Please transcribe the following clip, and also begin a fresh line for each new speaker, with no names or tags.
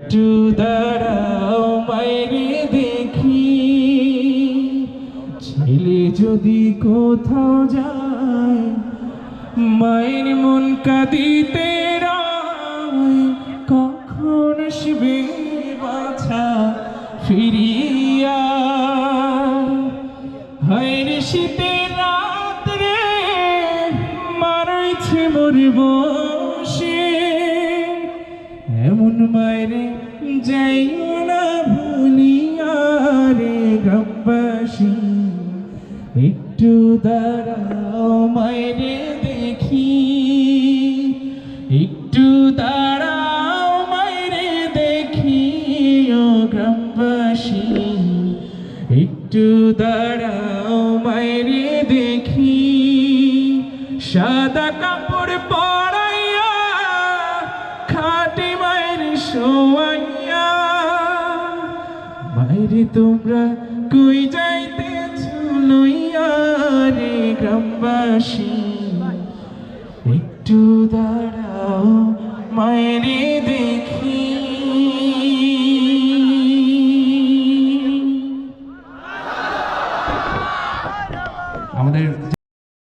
একটু দাঁড়াও মাইরে দেখি, ছেলে যদি কোথাও যায় মায়ের মন কাঁদিতে রয়। কখন আসবে বাছা ফিরিয়া, হায়রে শীতের রাত রে মারাইছে মোর বসে। এমন মায়েরে যাইও না ভুলিয়া রে গ্রামবাসী, একটু দাঁড়াও মায়েরে দেখি, একটু দাঁড়াও মায়েরে দেখি ও গ্রামবাসী, একটু দাঁড়াও মায়েরে দেখি। সাদা কাপড় পরাইয়া খাটে মায়ের শোয়াইয়া, মায়েরে তোমরা কই যাইতেছ লইয়া রে গ্রামবাসী, একটু দাঁড়াও মায়েরে